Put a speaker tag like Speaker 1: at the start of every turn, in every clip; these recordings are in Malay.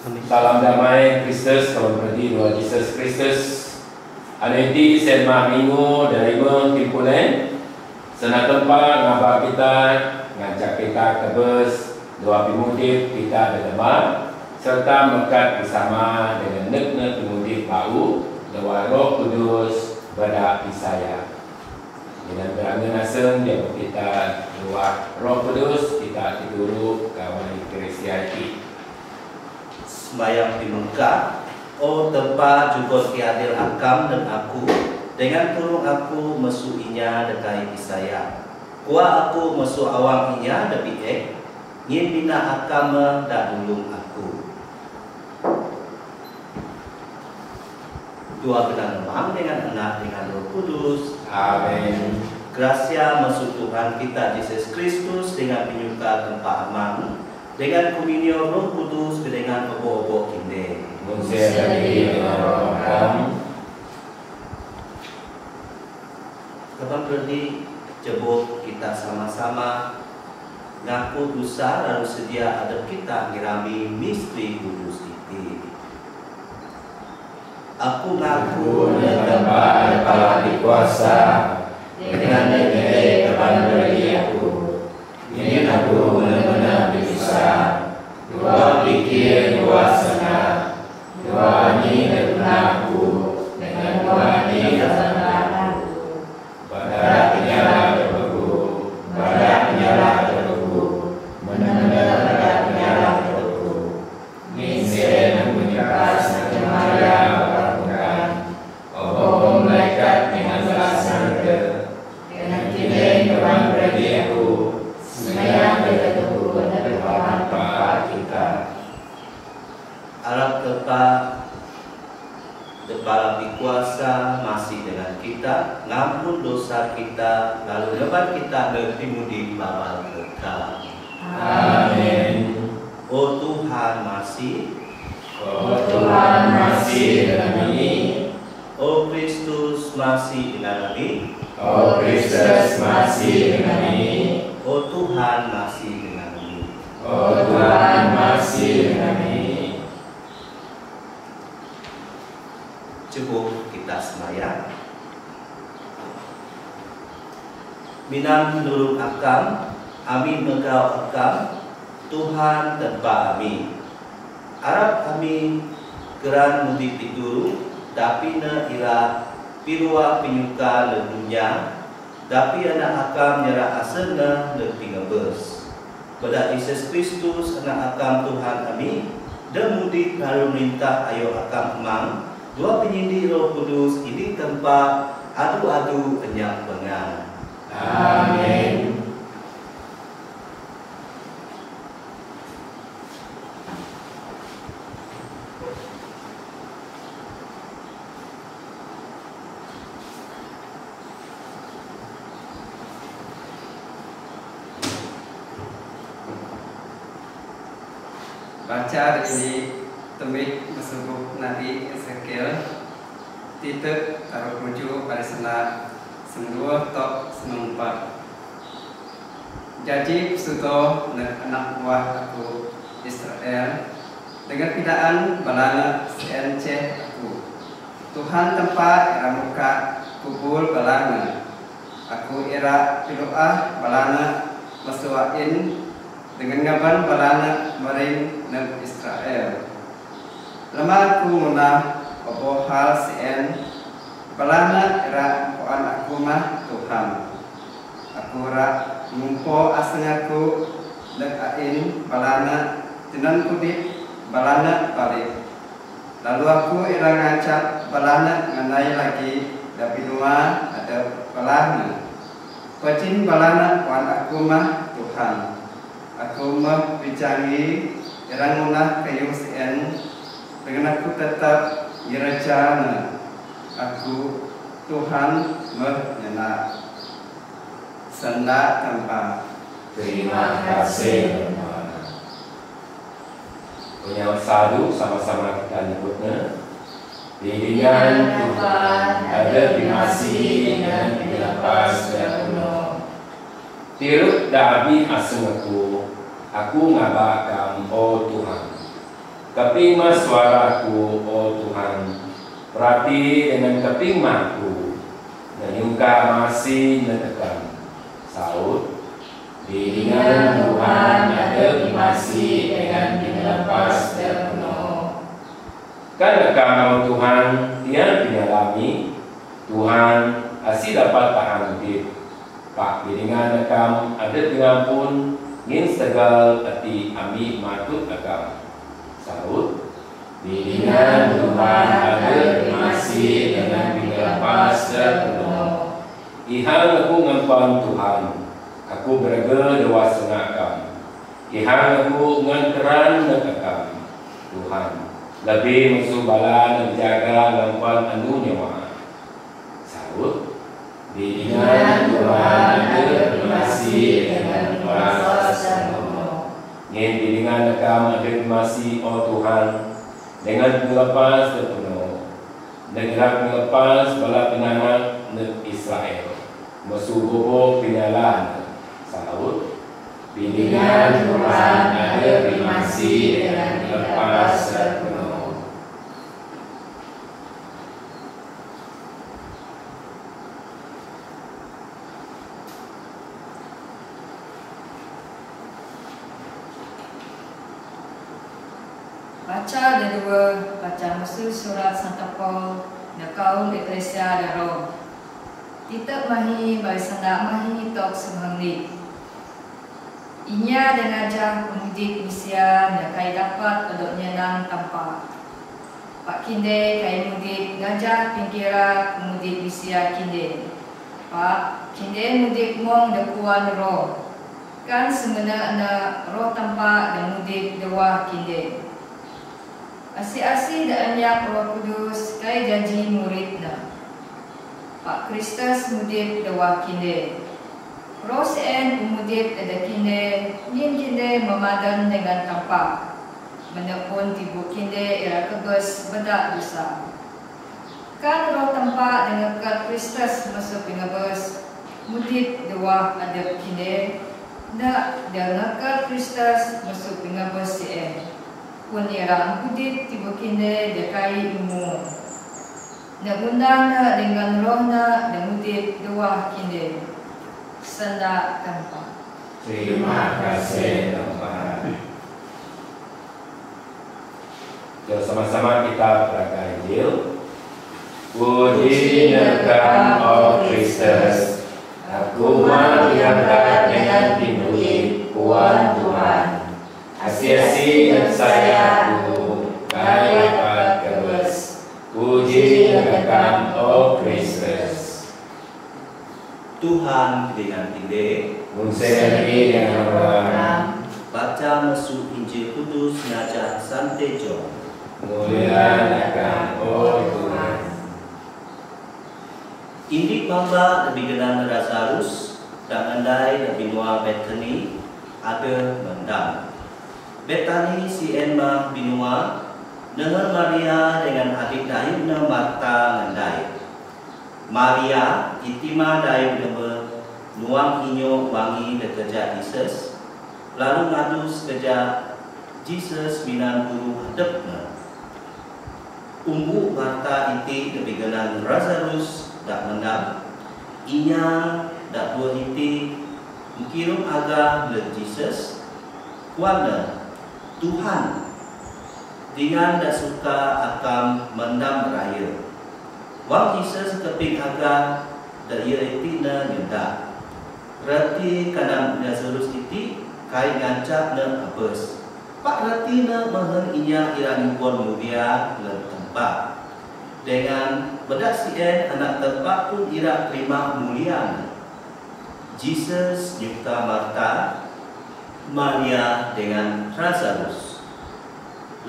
Speaker 1: Salam damai Kristus kalau berarti Tuhan Yesus Kristus. Aneti sema minggu dari timpulen. Senang tempat ngapa kita ngajak kita ke bus dua pimudip kita berdebat serta mekat bersama dengan nek-nek pimudip bau lewat Roh Kudus berdak di saya. Dengan berangan asem dia kita lewat Roh Kudus kita tiduru kawan Kristiani.
Speaker 2: Sembayang di Mekah, oh tempat juga tiadil akam dan aku, dengan turung aku mesuinya dekai saya. Kuah aku mesu awang inya depi ngin bina akam dak dulung aku. Dua benar memang dengan anak dengan Roh Kudus.
Speaker 1: Amin.
Speaker 2: Gracia mesu Tuhan kita Yesus Kristus dengan penyuka tempat aman. Dengan komunio Roh Kudus dengan obo-obo kinde. Kapan berdi jebuk kita sama-sama ngaku dosa lalu sedia adab kita ngirami misteri kudus itu. Aku ngaku
Speaker 1: tempat kepala dikuasa dengan negeri kapan berdi aku. Ini aku benar-benar bisa dua pikir, dua senang, dua ini dengan aku, dengan dua ini dengan aku. Badak penyala terbeku, badak penyala terbeku, benar-benar badak penyala terbeku. Ningsen yang menyekas kemaya melakukan, obong malaikat dengan belasan ke, dengan kini kawan berdi aku. Semayang berketubuh dan bermanfaat kita.
Speaker 2: Arab Kepala Kuasa masih dengan kita, ngampun dosa kita, lalu lebat kita bertimudi babal kekal.
Speaker 1: Amin.
Speaker 2: Oh Tuhan masih,
Speaker 1: Oh Tuhan masih dengan kami.
Speaker 2: Oh Kristus masih dengan kami.
Speaker 1: Oh Kristus masih dengan kami.
Speaker 2: Oh Tuhan masih dengan kami.
Speaker 1: Oh Tuhan masih dengan kami.
Speaker 2: Cukup kita sembahyang. Minang nurung akam, amin megau akam, Tuhan tempat kami. Arab kami geran mudi tidur, tapi na ira pirua penyuka ledunya, tapi anak akam nyerah asena lebih ngebes. Pada Yesus Kristus anak akam Tuhan kami, dan mudi lalu minta ayo akam emang, dua penyindir Roh Kudus ini tempat adu-adu enyak bengan.
Speaker 1: Amin.
Speaker 3: Baca dari temik mesebut Nabi Ezekiel titik taruh rujuk pada senat 92 tok 94. Jadi suto anak buah aku Israel dengan pidaan balana CNC aku. Tuhan tempat ramuka kubul balana. Aku ira piluah balana masuain dengan ngaban balana maring dan Israel. Lemah aku munah opo hal CN balana ira koan aku mah Tuhan. Aku ira mumpo asengaku lekain balana tinan kudip balana balik. Lalu aku ira ngacap balana nganai lagi dabinua ada balana. Kocin balana koan aku mah Tuhan. Aku mah bicangi irang munah kayu CN dengan aku tetap direjana. Aku Tuhan menyenak senda tempat.
Speaker 1: Terima kasih. Punya sadu sama-sama kita nyebutnya. Bimbingan Tuhan ada di masih dan dilepas dan penuh. Tiruk dabi asengku, aku ngabakam oh Tuhan. Kepingma suaraku, oh Tuhan, perhati dengan kepingmaku, menyungka masih menekan. Saud, bimbingan Tuhan ada masih dengan dilepas terpenuh. Karena kamu Tuhan yang dialami, Tuhan asih dapat tahan hidup. Pak bimbingan kamu ada dengan pun ngin segal hati ambil matut akam. Saud, bimbingan Tuhan ada masih dengan dilepas terpenuh. Ihang aku ngempan Tuhan, aku berga dewa sengakam. Ihang aku nganteran nekakam, Tuhan lebih mensubalan menjaga ngempan anu nyawa. Saud, bimbingan Tuhan ada masih dengan dilepas terpenuh. Ngin bimbingan nekam ada masih, oh Tuhan, dengan dilepas terpenuh. Negara melepas bala penanak negeri Israel. Mesubuh penyalaan. Saud, bimbingan Tuhan ada masih dengan dilepas terpenuh.
Speaker 4: Baca kedua, baca musul surat Santa Paul Nakaul Eklesia Daro. Titak mahi bagi sandak mahi tok semangli. Inya dengan jah pemudik misia nakai dapat untuk nyenang tanpa. Pak kinde kai mudik gajah pingkira pemudik misia kinde. Pak kinde mudik mong dekuan roh. Kan sebenarnya roh tanpa dan mudik dewa kinde. Asi-asi dan anyak Roh Kudus kai janji muridna. Pak Kristus mudip dewa kinde. Roh sen umudip ada kinde, nin kinde memadan dengan tanpa. Menepun tibu kinde ira kegus bedak dosa. Kan roh tanpa dengan kat Kristus masuk pingabus, mudip dewa ada kinde. Nak dengan kat Kristus masuk pingabus sen. Pun ira mudip tibu kinde dekai imun. Nagundang na dengan roh na mudip dewa kinde. Senda tanpa.
Speaker 1: Terima kasih Tuhan. Jom sama-sama kita berangkat Injil. Puji Engkau, oh Kristus, aku mau diangkat dengan dimulai Tuhan Tuhan. Asi-asi saya aku kaya dapat kebes. Puji Engkau, oh Kristus.
Speaker 2: Tuhan dengan ide,
Speaker 1: Munseri dengan orang,
Speaker 2: baca mesuk Injil Kudus ngajak Santo John.
Speaker 1: muliakan oh Tuhan.
Speaker 2: Indik bamba lebih kenal Lazarus dan andai lebih nuah Bethany ada mendam. Bethany si Enma binua dengan Maria dengan adik dayunya Marta ngandai. Maria itima dayu deme nuang inyo wangi dekeja Jesus, lalu ngadu sekeja Jesus minan guru hadapna. Umbu Marta iti lebih kenal Lazarus dak mendam. Inya dak dua iti mengkirum aga le Jesus. Kuana Tuhan dengan dak suka akan mendam raya. Wang Jesus keping aga dak ia iti na nyenda. Rati kadang Lazarus iti kai ngancak na apes. Pak rati na mehen inya irani pun mulia le tempat. Dengan bedak sien anak tempat pun ira terima mulia. Jesus nyukta Marta, Maria dengan Lazarus.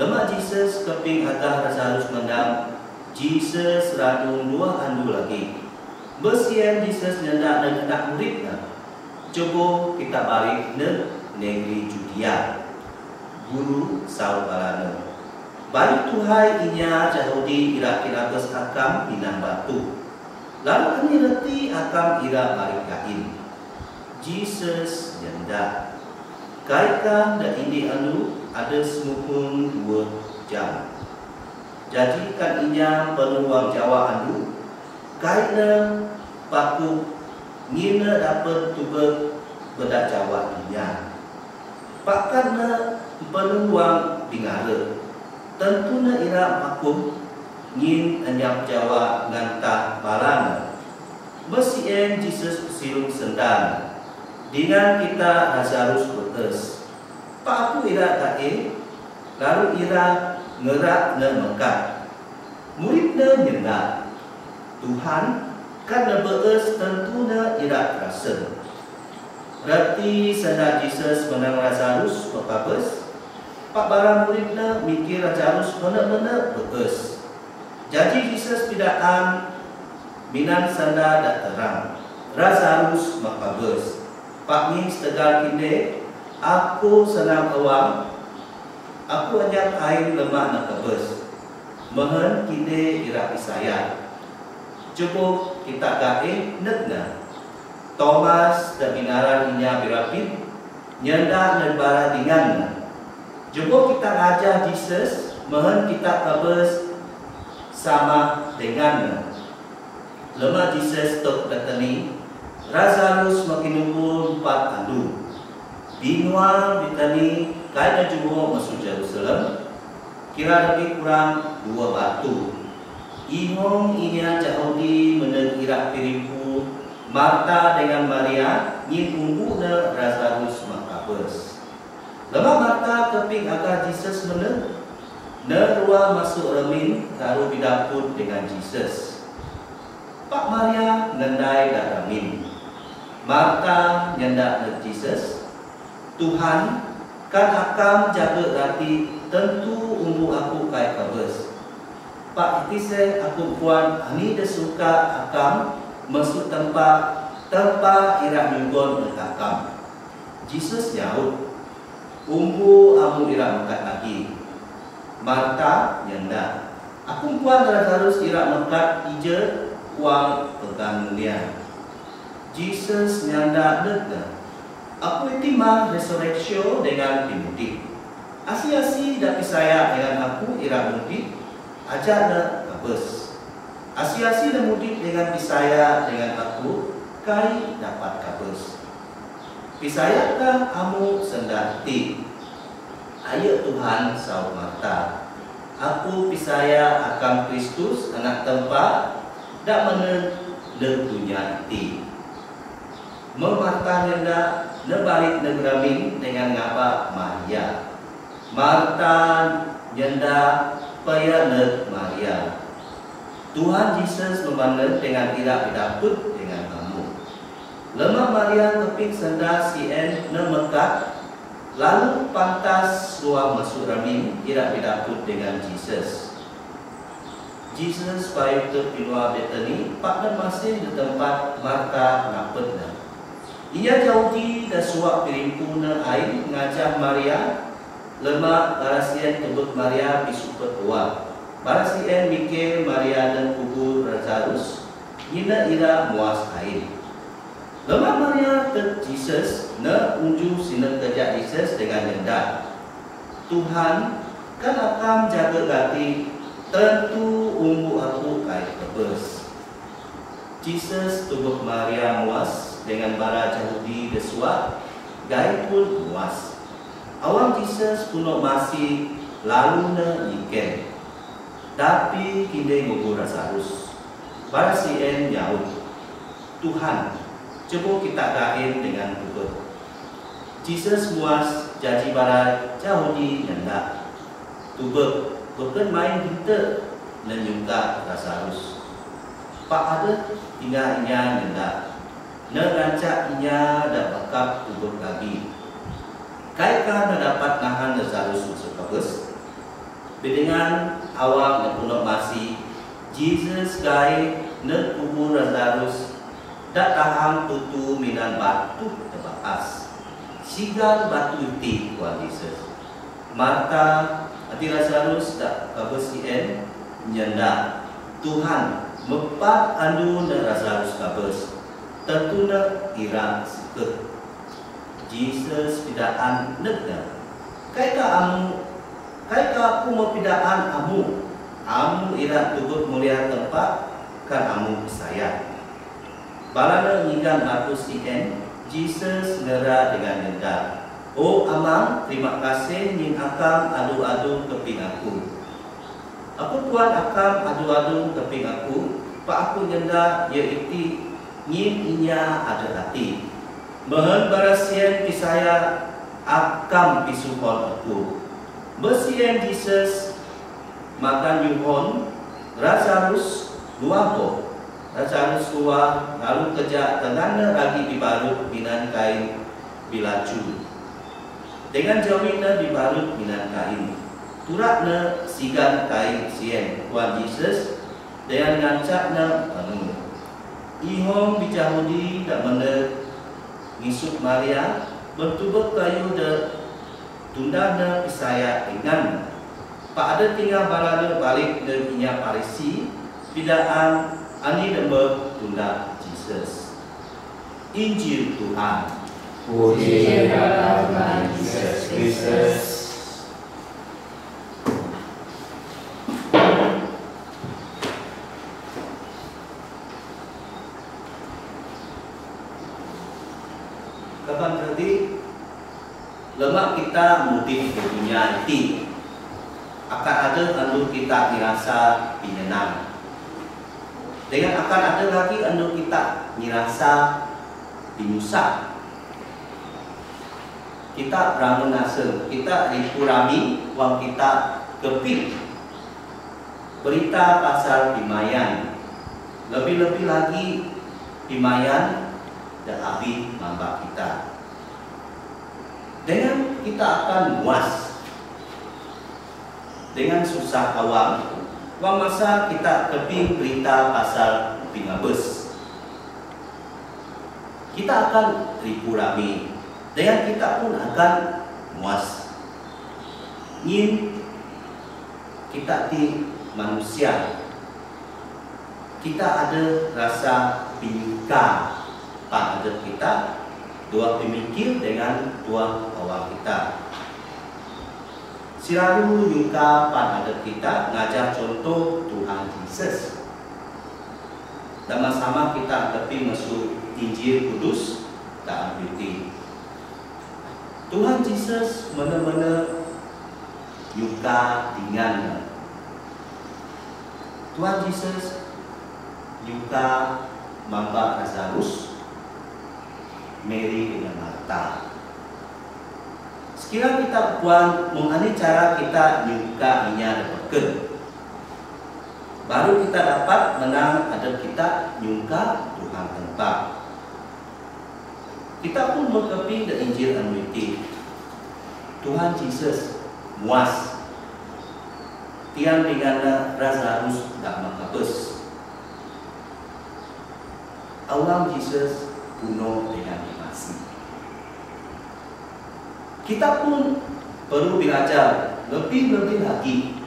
Speaker 2: Lemah Jesus keping agak Lazarus mendam. Jesus radung dua andu lagi. Besien Jesus nyendak dan hendak muridnya. Coba kita balik ke negeri Judea. Guru Saul balana. Balik Tuhai inya Yahudi ira kirabes akam binang batu. Lalu ini reti akam ira balik kain. Jesus nyendak. Kaikan dan ini anu ada semupun dua jam. Jadi kan inya peluang Jawa andu kaina paku ngina dapat tuba bedak Jawa inya. Pak karena peluang dingara tentunya ira paku ngin anyap Jawa ngantah barang. Mesien Jesus silung sendan dengan kita Lazarus betes. Pak aku ira kae lalu ira ngerak na mekat. Muridna nyendak Tuhan karena bees tentunya ira rasa. Berarti senda Jesus menang Lazarus pepabes. Pak barang muridna mikir Lazarus benar-benar bees. Jadi Jesus pidaan minan senda dak terang. Lazarus mepabes. Pak min setegal kinde aku senang awam. Aku hanya kain lemah nak kebes. Mehen kinde ira pisaya. Cukup kita gae negna. Thomas dan binaran inya birapit nyenda dan bara dinganna. Cukup kita ngajah Jesus mehen kita kebes sama denganna. Lemah Jesus tok datani Lazarus makin nunggu 4 andu. Binuang ditani kaina juga masuk Jerusalem kira lebih kurang 2 batu. Ingong inya Yahudi menekira pirimpu Marta dengan Maria nyin umbuna Lazarus makabes. Lama Marta keping agar Jesus meneng nerua masuk remin taruh bidapun dengan Jesus. Pak Maria ngendai dak remin. Marta nyendak dengan Jesus. Tuhan kan akam jaga rati tentu umbu aku kai kabes. Pak itise aku puan ani de suka akam masuk tempat ira nyugon akam. Jesus nyaut umbu amu ira mekat lagi. Marta nyenda aku puan harus ira mekat ije uang pegang dia. Jesus nyanda dega aku itimah resurrection dengan dimudik. Asi-asi dapi saya dengan aku ira mudik aja na kabes. Asi-asi dan mudik dengan pisaya dengan aku kai dapat kabes. Pisayakah amu sendati? Ayo Tuhan saud Marta. Aku pisaya akan Kristus anak tempat dak menen dunia iti. Memarta nyenda nebalik negramin dengan ngapa Maria. Marta nyenda paya neg Maria. Tuhan Yesus memandang dengan tidak didaput dengan kamu. Lemah Maria keping senda sien nemekat. Lalu pantas ruang masuk ramin tidak didaput dengan Jesus. Jesus baik terpilih Bethany, Pak masih di tempat Marta napetna. Ia Yahudi dan suak pirimpuna air ngajak Maria lemah barasien tebut Maria bisupet uang. Barasien mikir Maria dan kubur Lazarus ina ira muas air. Lemah Maria ke Jesus na unju sina kerja Jesus dengan hendak. Tuhan kan akan jaga gati tentu umbu aku kai kebes. Jesus tubuh Maria muas dengan bara Yahudi desuak, gai pun muas. Awang Jesus kuno masih lalu na iken. Tapi kinde gugur Lazarus. Bara sien nyaut. Tuhan, coba kita gain dengan tubuh. Jesus muas jadi bara Yahudi nyendak. Tubuh bukan main kita menyuka Lazarus. Pak ada tinggal inya nyendak. Nerancak inya dak bakap tubuh lagi. Kaikan dapat nahan Lazarus masuk kabes. Dengan awak dan punok masih Jesus gai nek kubur Lazarus dak tahan tutu minan batu tebakas. Sigal batu uti kuat Jesus. Marta hati Lazarus dak kabes ien nyenda. Tuhan mepat andu dan Lazarus kabes. Tentunya ira sikut. Jesus tidak nega. Kaita amu Kai ka aku mau pidaan amu ira tugut mulia tempat kan amu saya. Balana ngigan Markus IN, Jesus ngera dengan rendah. Oh amang, terima kasih ning akam adu-adu keping aku. Aku tuan akam adu-adu keping aku, pak aku nyenda ya iti ngin inya ada hati. Mohon barasien pisaya akam pisupon aku. Besien Jesus makan yuhon Lazarus luapo. Lazarus luar lalu kerja tengana lagi dibalut binan kain bilaju. Dengan jawina dibalut binan kain. Turakna sigan kain sien Tuhan Yesus dengan ngancakna penuh. Ihong bijahudi tak mana ngisuk Maria bertubuk kayu de tundana pisaya dengan pak ada tinggal balada balik dan inya Parisi bidaan ani dembe tunda Jesus. Injil Tuhan.
Speaker 1: Puji kepada Tuhan Yesus Kristus.
Speaker 2: Kapan berarti lemak kita mudik ke dunia ini akan ada anu kita dirasa pinyenang. Dengan akan ada lagi anu kita dirasa dinusak. Kita ramun asal, kita dikurami, uang kita keping. Berita pasal Pimayan, lebih-lebih lagi Pimayan dan habis mamba kita. Dengan kita akan muas dengan susah awam, uang masa kita keping berita pasal Pingabes. Kita akan dikurami. Dan kita pun akan muas. Ingin kita di manusia, kita ada rasa pinyuka pada kita, dua pemikir dengan dua awak kita. Selalu nyuka pada kita ngajar contoh Tuhan Yesus. Sama-sama kita tepi masuk Injil Kudus dan Beauty. Tuhan Yesus mana-mana yuka dengan Tuhan Yesus yuka mamba Lazarus, Mary dengan Marta. Sekiranya kita buat mengenai cara kita yuka inya dapat, baru kita dapat menang ada kita yuka Tuhan tempat. Kita pun mengkeping the Injil Anointing. Tuhan Yesus muas. Tiang dengan Lazarus tak mengkapus. Allah Yesus penuh dengan kasih. Kita pun perlu belajar lebih-lebih lagi.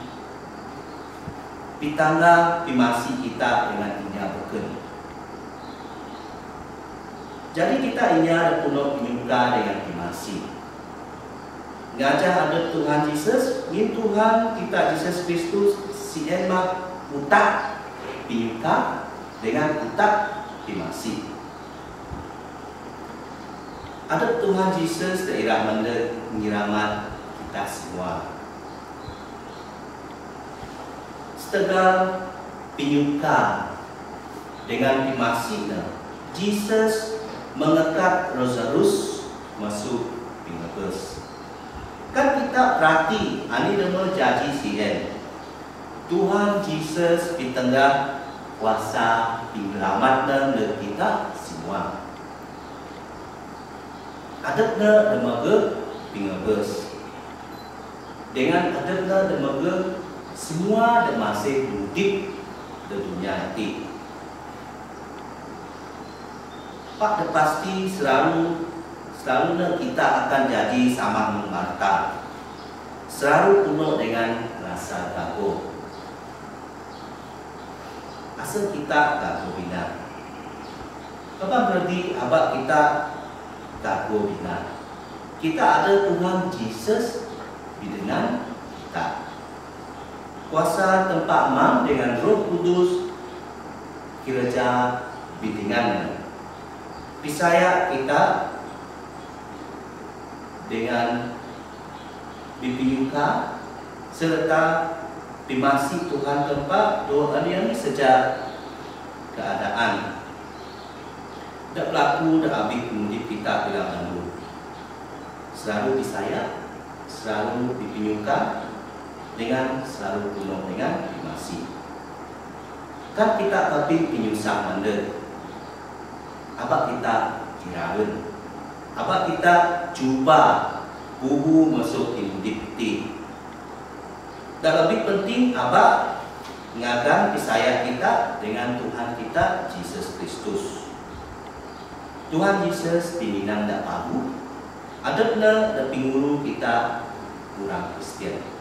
Speaker 2: Pitangga dimasi kita dengan inya berkeni. Jadi kita ini ada penuh penyuka dengan dimasi. Ngajak ada Tuhan Yesus, ini Tuhan kita Yesus Kristus si emak utak penyuka dengan utak dimasi. Ada Tuhan Yesus daerah menyiramat kita semua. Setengah penyuka dengan dimasinya, Yesus mengekat Lazarus masuk Pingabes. Kan kita perhati, ini nama janji sien. Tuhan Yesus di tengah kuasa penyelamatkan kita semua. Adakna demaga Pingabes. Dengan adakna demaga semua dan masih mudik di dunia ini. Pak pasti selalu kita akan jadi sama Marta. Selalu penuh dengan rasa gaguh. Asal kita gaguh bina. Apa berarti abang kita gaguh bina? Kita ada Tuhan Yesus dengan kita. Kuasa tempat mam dengan Roh Kudus kerja bitingan. Pisaya kita dengan bipiyuka serta dimasi Tuhan tempat doa yang sejak keadaan. Tak berlaku dah habis kemudian kita bilang anu. Selalu disayat, selalu dipinyukan dengan selalu penuh dengan dimasi. Kan kita tapi pinyusah manda. Apa kita kiraun? Apa kita cuba buhu masuk indipti? Dan lebih penting apa ngagan pisaya kita dengan Tuhan kita Yesus Kristus. Tuhan Yesus diminang dak pabu. Ada benar dak pinguru kita kurang Kristen.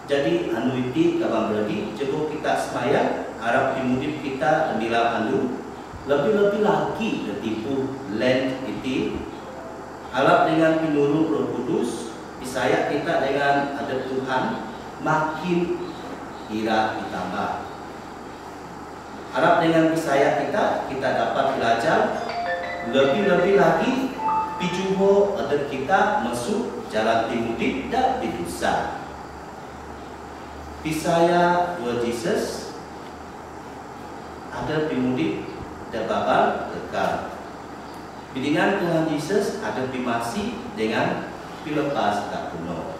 Speaker 2: Jadi anu itu kawan berarti cukup kita semaya harap dimudip kita ambilah anu lebih-lebih lagi detipu land itu harap dengan pinuru Roh Kudus pisaya kita dengan ada Tuhan makin kira ditambah. Harap dengan pisaya kita dapat belajar lebih-lebih lagi pijuho ada kita masuk jalan timudip dan didosa. Pisaya Tuhan Yesus ada pimudip dan babal kekal. Dengan Tuhan Yesus ada pimasi dengan pilepas tak kuno.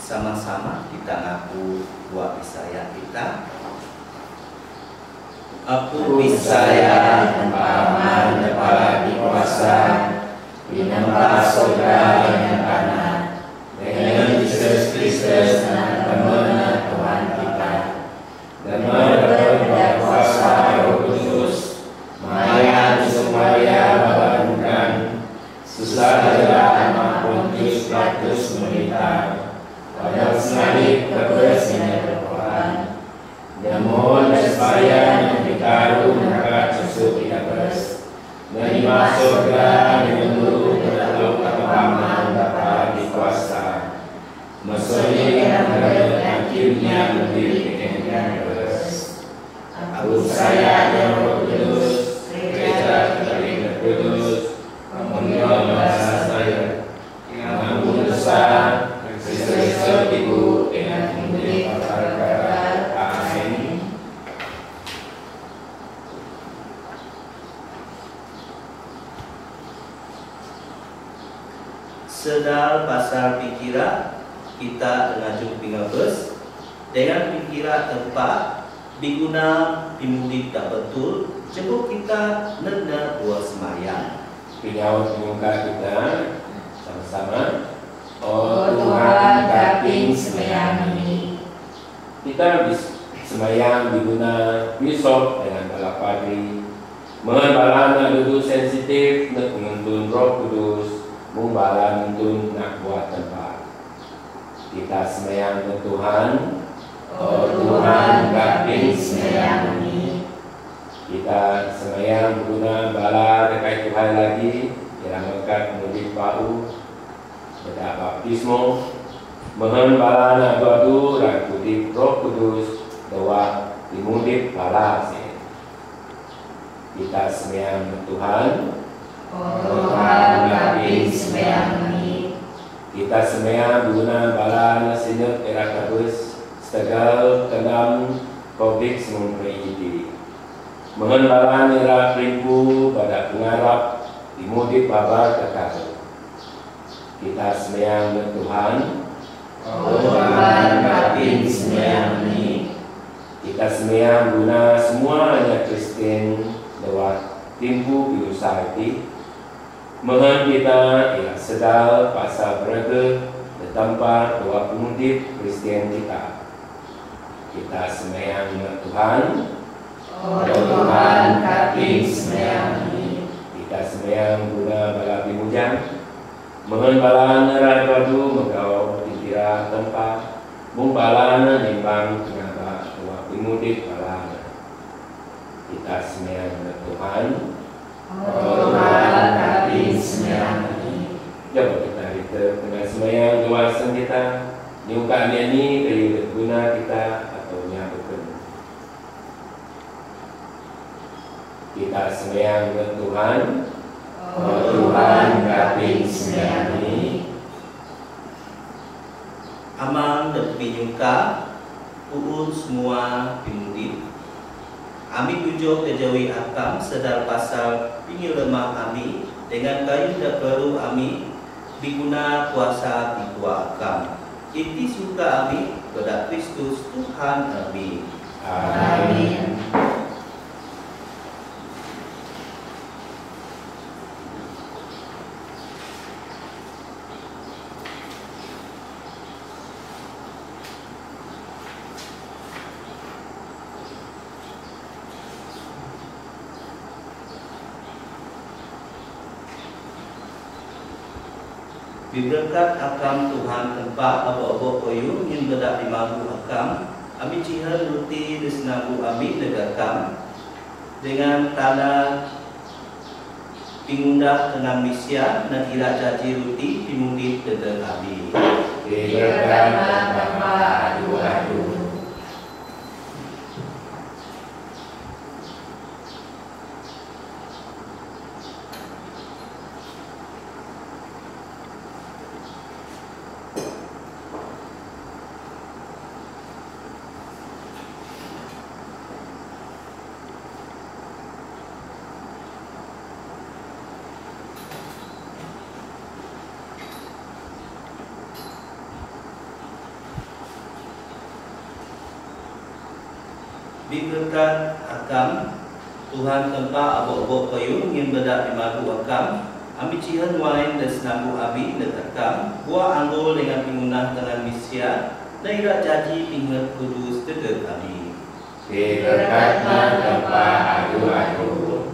Speaker 2: Sama-sama kita ngaku buat pisaya kita. Aku pisaya tempaman kepala di kuasa dinempa surga dengan tanah dengan Yesus Kristus teman Tuhan kita dan berkat kuasa Roh Kudus Maria Maria Babanukan susah adalah maupun Pilatus menderita pada senari kebersihan Tuhan. Namun supaya ditaruh maka Yesus tidak beres. Menerima surga dengan menurut berlalu kepahaman Bapa di kuasa. Maksudnya akhirnya lebih dengan beres. Aku saya yang Roh Kudus, gereja dari Kudus, memenuhi bahasa saya yang dosa. Kristus Ibu dengan kemudian perkara amin. Sedal pasal pikiran kita mengajuk pingabes dengan pikiran tempat diguna dimudip tak betul cukup kita nenda dua semayang. Pinjauh muka kita sama-sama.
Speaker 4: Oh Tuhan, kaping sembahyang ini.
Speaker 1: Kita sembahyang diguna besok dengan bala padri. Membalan duduk sensitif nak menguntun Roh Kudus, membalan untuk nak buat tempat. Kita sembahyang ke Tuhan.
Speaker 4: Oh Tuhan, kaping sembahyang ini.
Speaker 1: Kita sembahyang guna bala dekat Tuhan lagi, dalam berkat mudik bau. Pada baptismo mohon balana doa dan kudip Roh Kudus doa dimudip bala kita sembahyang Tuhan.
Speaker 4: Oh Tuhan, kaping sembahyang ini.
Speaker 1: Kita sembahyang guna bala nasinep era kabus setegal kenam COVID-19 ini. Mohon bala era rimpu pada pengarap dimudip baba kekal. Kita sembahyang Tuhan.
Speaker 4: Oh Tuhan, kaping sembahyang ini.
Speaker 1: Kita sembahyang guna semuanya Kristen lewat timbu society. Mohon kita sedal pasal berada di tempat doa pemudip Kristen kita. Kita sembahyang Tuhan.
Speaker 4: Oh Tuhan, kaping sembahyang
Speaker 1: semayang guna bala pimujang. Mohon bala neradu mengkau dikira tempat. Mung bala nimbang ngaba tua pimudik bala. Kita semayang Tuhan.
Speaker 4: Tuhan kami semayang ini.
Speaker 1: Jom kita dengan semayang luasan kita. Nyuka ini kayu berguna kita atau nyabutkan. Kita semayang ke Tuhan. Tuhan kami semayang ini.
Speaker 2: Amang dan pinyuka uun semua pimudi. Ami tujuh kejawi akam sedar pasal pinyu lemah ami dengan kayu dak baru ami diguna kuasa di tua akam. Iti suka ami kepada Kristus Tuhan kami.
Speaker 4: Amin.
Speaker 2: Diberkat akam Tuhan tempat abok-abok koyun yang bedak di mahu akam. Ami cihan ruti di senabu ami negakam dengan tanah pingundah dengan misya dan ira caci ruti pimundit dedek ami.
Speaker 1: Diberkat tanpa adu-adu.
Speaker 2: Diberkat akam Tuhan tempat abok-abok koyun yang bedak di mahu akam. Ami cihan wain dan senabu abi dekat akam. Buah anggol dengan pingunah dengan misya. Daerah caci pingat kudus dedek ami.
Speaker 1: Diberkat tanpa adu-adu.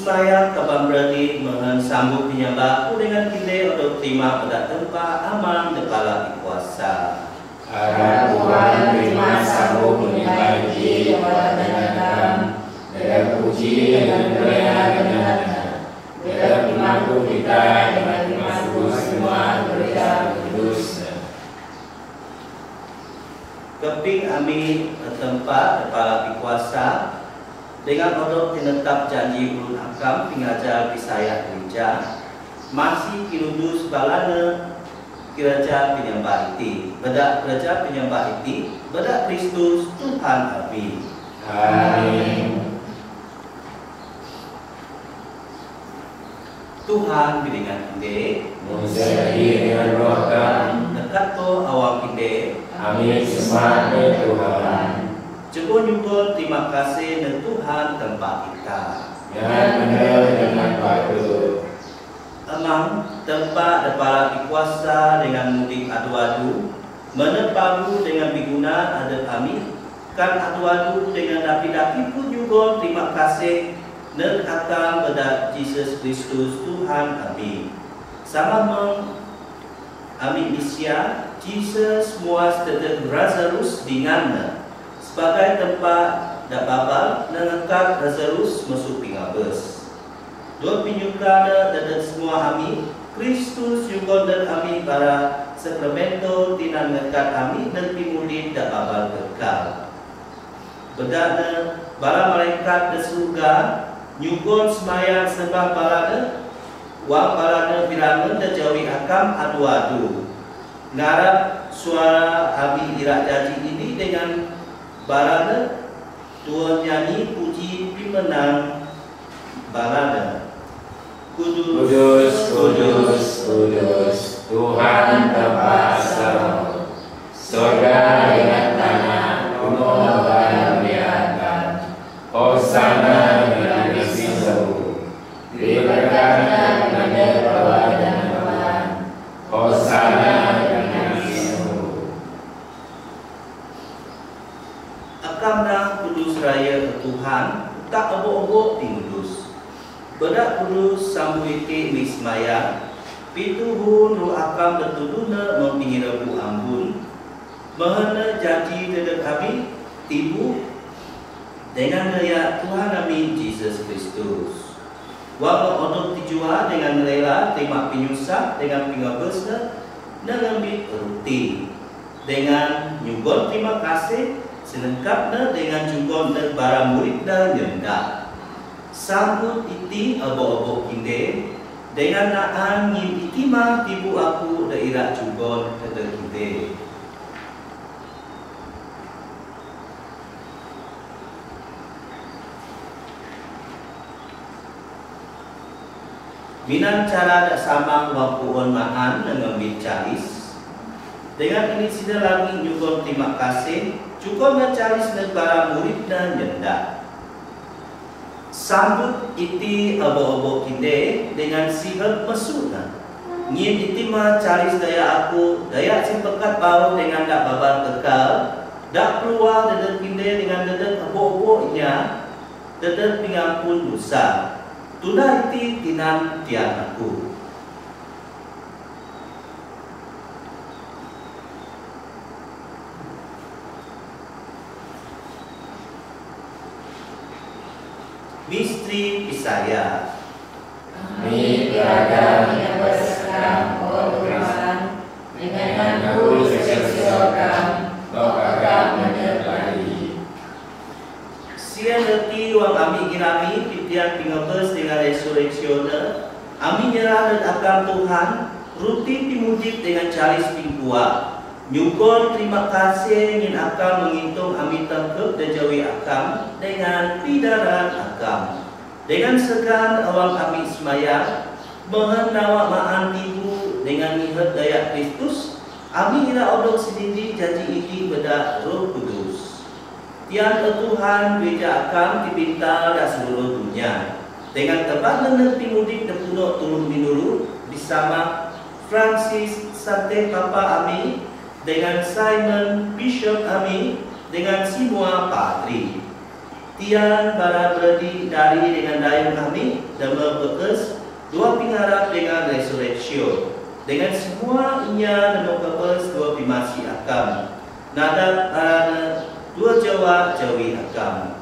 Speaker 2: Semaya kapan berarti sambut penyembahku dengan kita untuk terima pada tempat aman kepala dikuasa.
Speaker 1: Harap Tuhan terima sambut menyembah Diri dengan puji dan kemuliaan dengan dalam imanku kita dengan imanku semua gereja kudus.
Speaker 2: Keping ami tempat kepala dikuasa dengan odok tinetap janji ulun akam pingajar pisayah gereja masih kinudus balana gereja penyembah iti bedak gereja penyembah iti bedak Kristus Tuhan kami.
Speaker 1: Amin.
Speaker 2: Tuhan bilingan kinde
Speaker 1: Menjadi dengan roh kami.
Speaker 2: dekat to awam kinde.
Speaker 1: Amin semua Tuhan.
Speaker 2: Coba nyukur terima kasih dengan Tuhan tempat kita.
Speaker 1: Yang benar dengan patut.
Speaker 2: Emang tempat kepala dikuasa dengan mudik adu-adu, menepagu dengan biguna ada kami, kan adu-adu dengan dapi-dapi pun juga terima kasih dan akan pada Yesus Kristus Tuhan kami. Sama amin isya, Yesus muas tetap Lazarus dengannya. Sebagai tempat dak babal nangkat Lazarus masuk pingabes. Dua pinyukana dan semua kami Kristus juga dan kami para sakramento tinan ngekat kami dan pimudin dak babal kekal. Bedana para malaikat di surga nyugon semayang sembah balada wang balada bilangan dan jawi akam adu-adu. Ngarap suara kami irak jaji ini dengan balada Tuhan nyanyi puji pimenang balada. Kudus,
Speaker 1: Kudus, kudus, kudus, Tuhan
Speaker 2: witi mismaya pituhun ru akam betuduna mempingirabu ambun mahana janji dedek kami tibu dengan daya Tuhan kami Yesus Kristus. Waktu untuk dijua dengan rela terima penyusah dengan pingabesna mengambil ruti dengan nyugon terima kasih selengkapnya dengan nyugon dan barang murid dan nyenda sambut iti abo-abo kinde dengan naan ngin itimah tibu aku daerah nyugon dan kinde. Minan cara dak sama wampuon maan mengambil caris. Dengan ini sida lagi nyugon terima kasih. Cukup caris negara murid dan jenda. Sambut iti abo-abo kinde dengan sihab mesuna. Ngin iti mah caris daya aku, daya simpekat bau dengan dak babar kekal. Dak keluar dedek kinde dengan dedek abo-abo-nya. Dedek pingampun dosa. Tuna iti tinan tiang aku. Misteri Pisaya.
Speaker 4: Kami tiada menyebaskan oh Tuhan dengan aku seseorang kau akan menyertai.
Speaker 2: Sian leti wang ami kirami pitian pingabes dengan resurreksiona. Ami nyerah dan akan Tuhan ruti pimujib dengan caris pingkua. Nyugon terima kasih ingin akan mengintung ami tangkep dan jawi akam dengan pidaran akam. Dengan segan awal kami semaya mengendawa maan ibu dengan nihat daya Kristus. Ami ira odok sendiri janji ini beda Roh Kudus. Tiang Tuhan gereja akam dipintal dan seluruh dunia. Dengan tepat nenek pimudik dan puno turun minuru bersama Francis Sante Papa Ami dengan Simon Bishop Ami dengan semua patri. Tian bara berdi dari dengan dayung kami dan berbekas dua pengharap dengan resurrection. Dengan semua inya dan berbekas dua pimasi akam. Nada arana dua Jawa Jawi akam.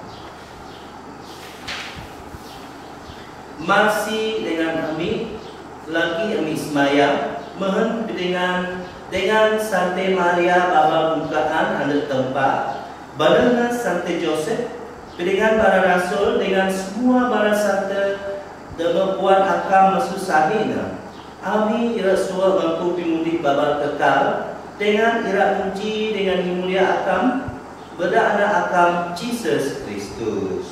Speaker 2: Masih dengan kami lagi kami semaya mohon dengan Sante Maria Bapa Bukaan anak tempat barengan Sante Joseph dengan para rasul dengan semua para sante dan membuat akam mesusahina. Ami ira suah mampu pimudik babal kekal dengan ira kunci dengan mulia akam beda anak akam Yesus Kristus.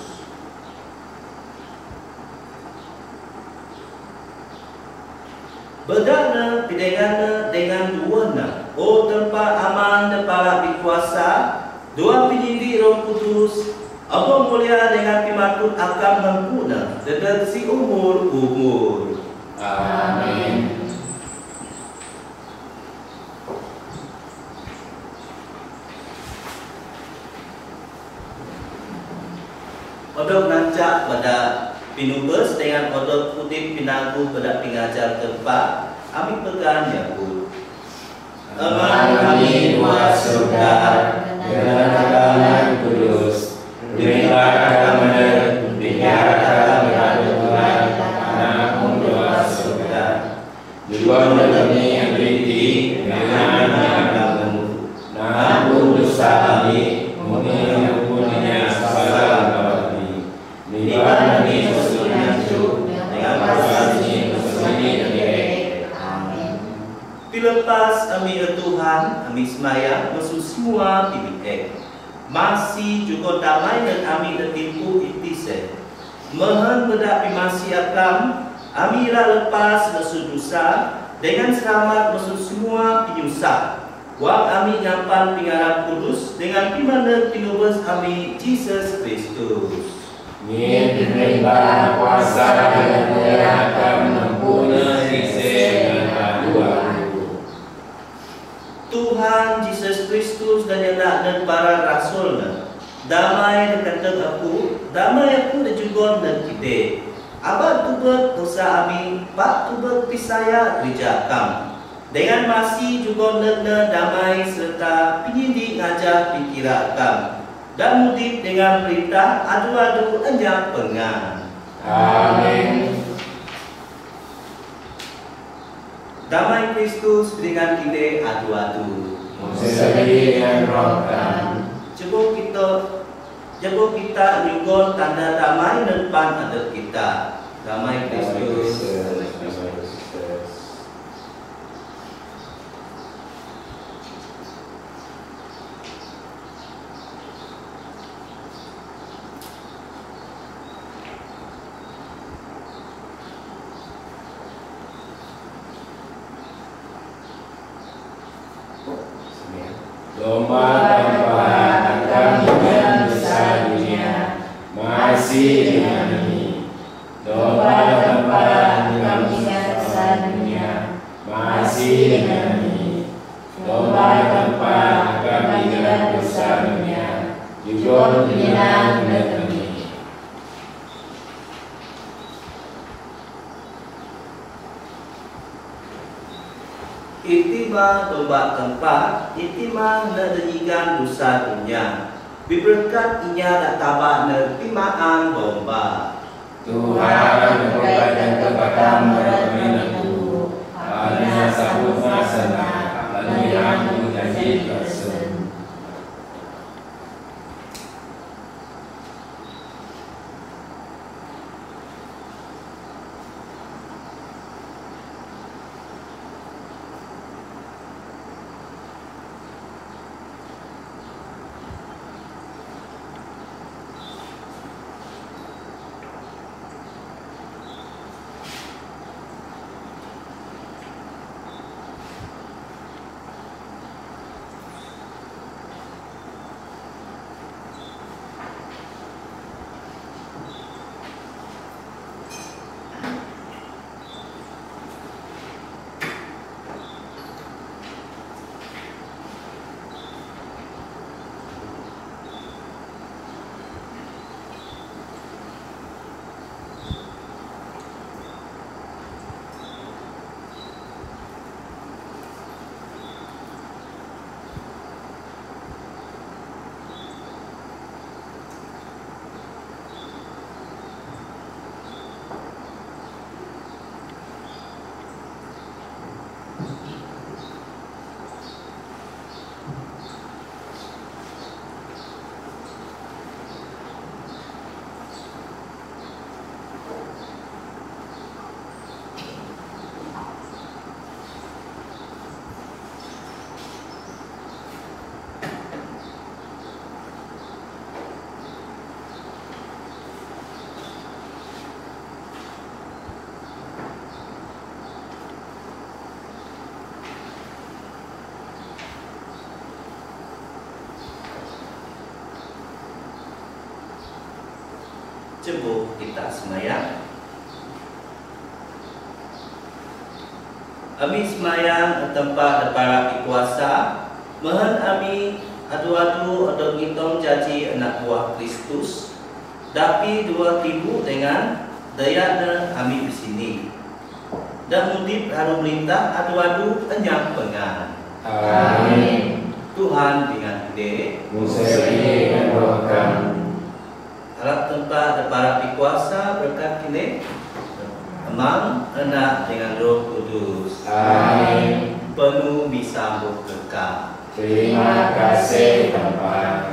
Speaker 2: Bedana pidegana dengan duana. Oh tempat aman dan para bikuasa dua penyindik Roh Kudus. Apa mulia dengan pimatut akam mempuna dan si umur.
Speaker 1: Amin.
Speaker 2: Odok nancak pada pinubes dengan odok kutip pinangku pada pingajar tempat. Ami pegang Yakub. Aman kami dua surga dengan tangan kudus. Demikian kami biarkan berada Tuhan anak dua surga. Juga kami yang beriti dengan kamu. Namun dosa kami mungkin mempunyai salah kami. Demikian kami bersunnah dengan pasti bersuni demi amin. Pilepas kami Tuhan kami semaya masuk semua tibik. Masih juga damai dan kami tertimpu itise. Mohon bedak masih akam, kami lepas masuk dosa dengan selamat masuk semua penyusah. Wak kami nyampan pengharap kudus dengan pimana pinubes kami Yesus Kristus.
Speaker 1: Ingin menerima kuasa dan menyerahkan mempunyai dengan dua.
Speaker 2: Tuhan Yesus Kristus dan yang dan para rasulnya damai dekat aku, damai aku dan juga dan kita. Abad tuber dosa ami, pak tuber pisaya gereja kam. Dengan masih juga nena damai serta penyindik ngajak pikiran kam. Dan mudik dengan perintah adu-adu enjak pengan.
Speaker 1: Amin.
Speaker 2: Damai Kristus dengan kita adu-adu.
Speaker 1: Berseri dengan roh kami.
Speaker 2: Coba kita nyugon tanda damai depan adat kita. Damai Kristus.
Speaker 1: Domba tempat kami dan dosa dunia masih dengan kami. Domba tempat kami dan dosa dunia masih dengan kami. Domba tempat kami dan dosa dunia juga dengan kami.
Speaker 2: Itimah domba tempat, itimah nedenikan dosa dunia. Berkat inya tak tabak netimaan domba.
Speaker 1: Tuhan berkata kepada mereka itu, hanya sabut masana, lalu yang menjadi person.
Speaker 2: Coba kita semayang. Ami semayang tempat para kuasa. Mohon ami adu-adu atau ngitong janji anak buah Kristus. Tapi 2000 dengan dayana ami di sini. Dan mudip harum perintah adu-adu enyang pengan.
Speaker 1: Amin.
Speaker 2: Tuhan dengan kita.
Speaker 1: Berseri dengan roh kami.
Speaker 2: Harap tempat para pikuasa berkat kini Emang anak dengan roh kudus.
Speaker 1: Amin.
Speaker 2: Penuh disambut kekal.
Speaker 1: Terima kasih Bapa.